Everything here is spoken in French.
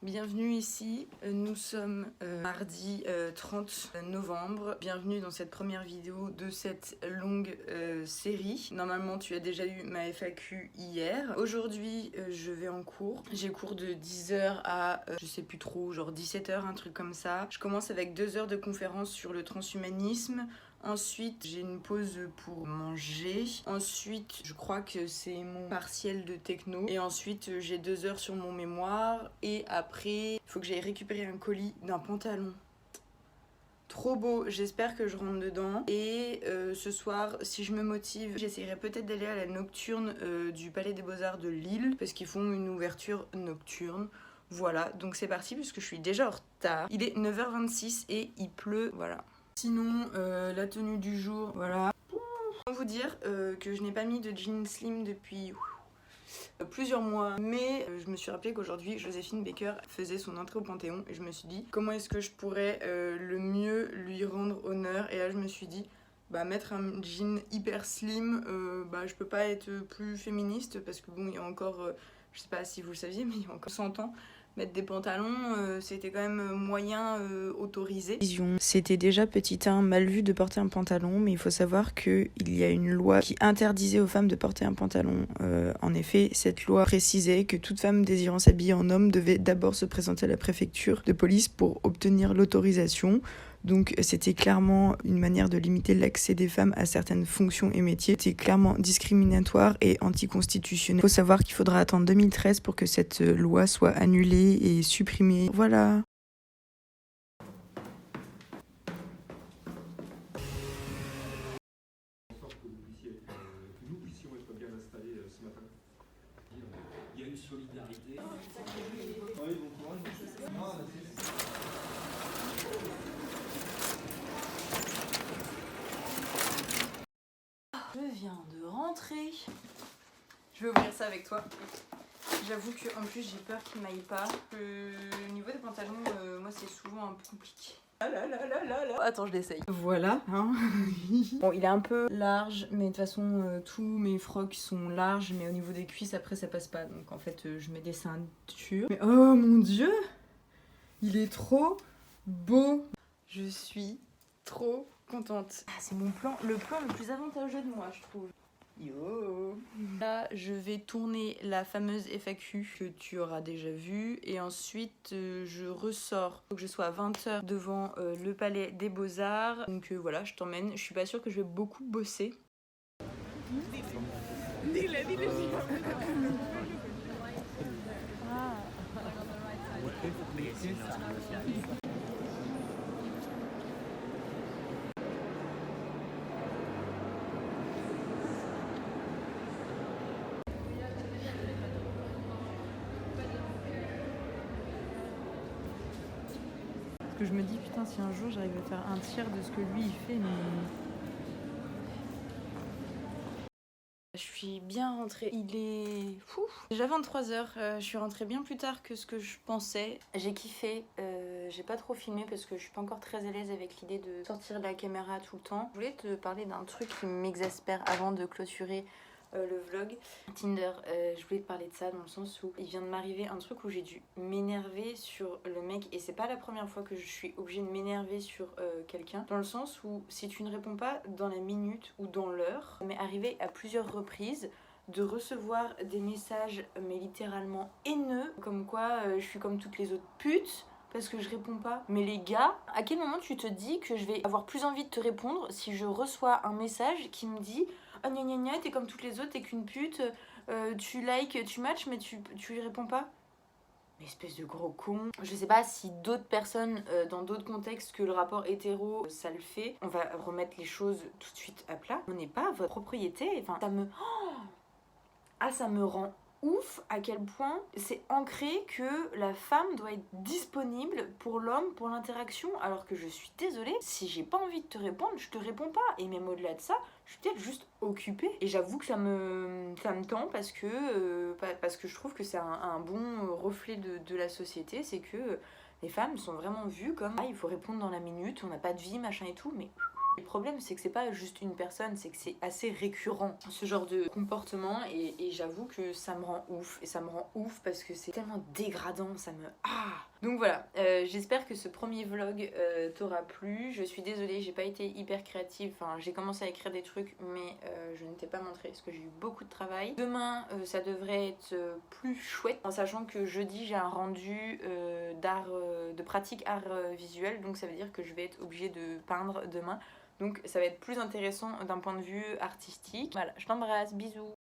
Bienvenue ici, nous sommes mardi 30 novembre. Bienvenue dans cette première vidéo de cette longue série. Normalement tu as déjà eu ma FAQ hier. Aujourd'hui je vais en cours. J'ai cours de 10h à je sais plus trop, genre 17h, un truc comme ça. Je commence avec 2 heures de conférence sur le transhumanisme. Ensuite, j'ai une pause pour manger. Ensuite, je crois que c'est mon partiel de techno. Et ensuite, j'ai 2 heures sur mon mémoire. Et après, il faut que j'aille récupérer un colis d'un pantalon. Trop beau, j'espère que je rentre dedans. Et ce soir, si je me motive, j'essaierai peut-être d'aller à la nocturne du Palais des Beaux-Arts de Lille. Parce qu'ils font une ouverture nocturne. Voilà, donc c'est parti puisque je suis déjà en retard. Il est 9h26 et il pleut, voilà. Sinon, la tenue du jour, voilà. Pour vous dire que je n'ai pas mis de jean slim depuis plusieurs mois, mais je me suis rappelé qu'aujourd'hui Joséphine Baker faisait son entrée au Panthéon et je me suis dit comment est-ce que je pourrais le mieux lui rendre honneur. Et là je me suis dit mettre un jean hyper slim, je peux pas être plus féministe parce que bon, il y a encore, je sais pas si vous le saviez, mais il y a encore 100 ans, mettre des pantalons, c'était quand même moyen autorisé. C'était déjà petit 1 mal vu de porter un pantalon, mais il faut savoir qu'il y a une loi qui interdisait aux femmes de porter un pantalon. En effet, cette loi précisait que toute femme désirant s'habiller en homme devait d'abord se présenter à la préfecture de police pour obtenir l'autorisation. Donc c'était clairement une manière de limiter l'accès des femmes à certaines fonctions et métiers. C'était clairement discriminatoire et anticonstitutionnel. Il faut savoir qu'il faudra attendre 2013 pour que cette loi soit annulée et supprimée. Voilà. Nous puissions être bien installés ce matin. Il y a une solidarité. Oui, bon courage. Je viens de rentrer. Je vais ouvrir ça avec toi. J'avoue qu'en plus j'ai peur qu'il m'aille pas. Au niveau des pantalons, moi c'est souvent un peu compliqué. Attends, je l'essaye. Voilà, hein. Bon, il est un peu large, mais de toute façon, tous mes frocs sont larges, mais au niveau des cuisses, après, ça passe pas. Donc, en fait, je mets des ceintures. Mais oh mon Dieu, il est trop beau. Je suis trop contente. Ah, c'est mon plan, le plan le plus avantageux de moi, je trouve. Yo. Là, je vais tourner la fameuse FAQ que tu auras déjà vue et ensuite je ressors. Faut que je sois à 20h devant le Palais des Beaux-Arts. Donc voilà, je t'emmène. Je suis pas sûre que je vais beaucoup bosser. Que je me dis putain, si un jour j'arrive à faire un tiers de ce que lui il fait, mais je suis bien rentrée. Il est fou. Déjà 23h, je suis rentrée bien plus tard que ce que je pensais. J'ai kiffé, j'ai pas trop filmé parce que je suis pas encore très à l'aise avec l'idée de sortir la caméra tout le temps. Je voulais te parler d'un truc qui m'exaspère avant de clôturer le vlog. Tinder, je voulais te parler de ça dans le sens où il vient de m'arriver un truc où j'ai dû m'énerver sur le mec et c'est pas la première fois que je suis obligée de m'énerver sur quelqu'un, dans le sens où si tu ne réponds pas dans la minute ou dans l'heure, ça m'est arrivé à plusieurs reprises de recevoir des messages mais littéralement haineux, comme quoi je suis comme toutes les autres putes parce que je réponds pas. Mais les gars, à quel moment tu te dis que je vais avoir plus envie de te répondre si je reçois un message qui me dit « Ah gna gna gna, t'es comme toutes les autres, t'es qu'une pute, tu likes, tu matches mais tu lui réponds pas ?» Mais espèce de gros con. Je sais pas si d'autres personnes, dans d'autres contextes que le rapport hétéro, ça le fait. On va remettre les choses tout de suite à plat. On n'est pas votre propriété. Enfin, ça me rend ouf à quel point c'est ancré que la femme doit être disponible pour l'homme, pour l'interaction, alors que je suis désolée, si j'ai pas envie de te répondre, je te réponds pas. Et même au-delà de ça, je suis peut-être juste occupée. Et j'avoue que ça me tend parce que je trouve que c'est un bon reflet de la société, c'est que les femmes sont vraiment vues comme il faut répondre dans la minute, on n'a pas de vie, machin et tout, mais Le problème, c'est que c'est pas juste une personne, c'est que c'est assez récurrent ce genre de comportement, et j'avoue que ça me rend ouf. Et ça me rend ouf parce que c'est tellement dégradant, ça me... Donc voilà, j'espère que ce premier vlog t'aura plu. Je suis désolée, j'ai pas été hyper créative. Enfin, j'ai commencé à écrire des trucs, mais je ne t'ai pas montré parce que j'ai eu beaucoup de travail. Demain, ça devrait être plus chouette, en sachant que jeudi, j'ai un rendu de pratique art visuel. Donc ça veut dire que je vais être obligée de peindre demain. Donc ça va être plus intéressant d'un point de vue artistique. Voilà, je t'embrasse, bisous.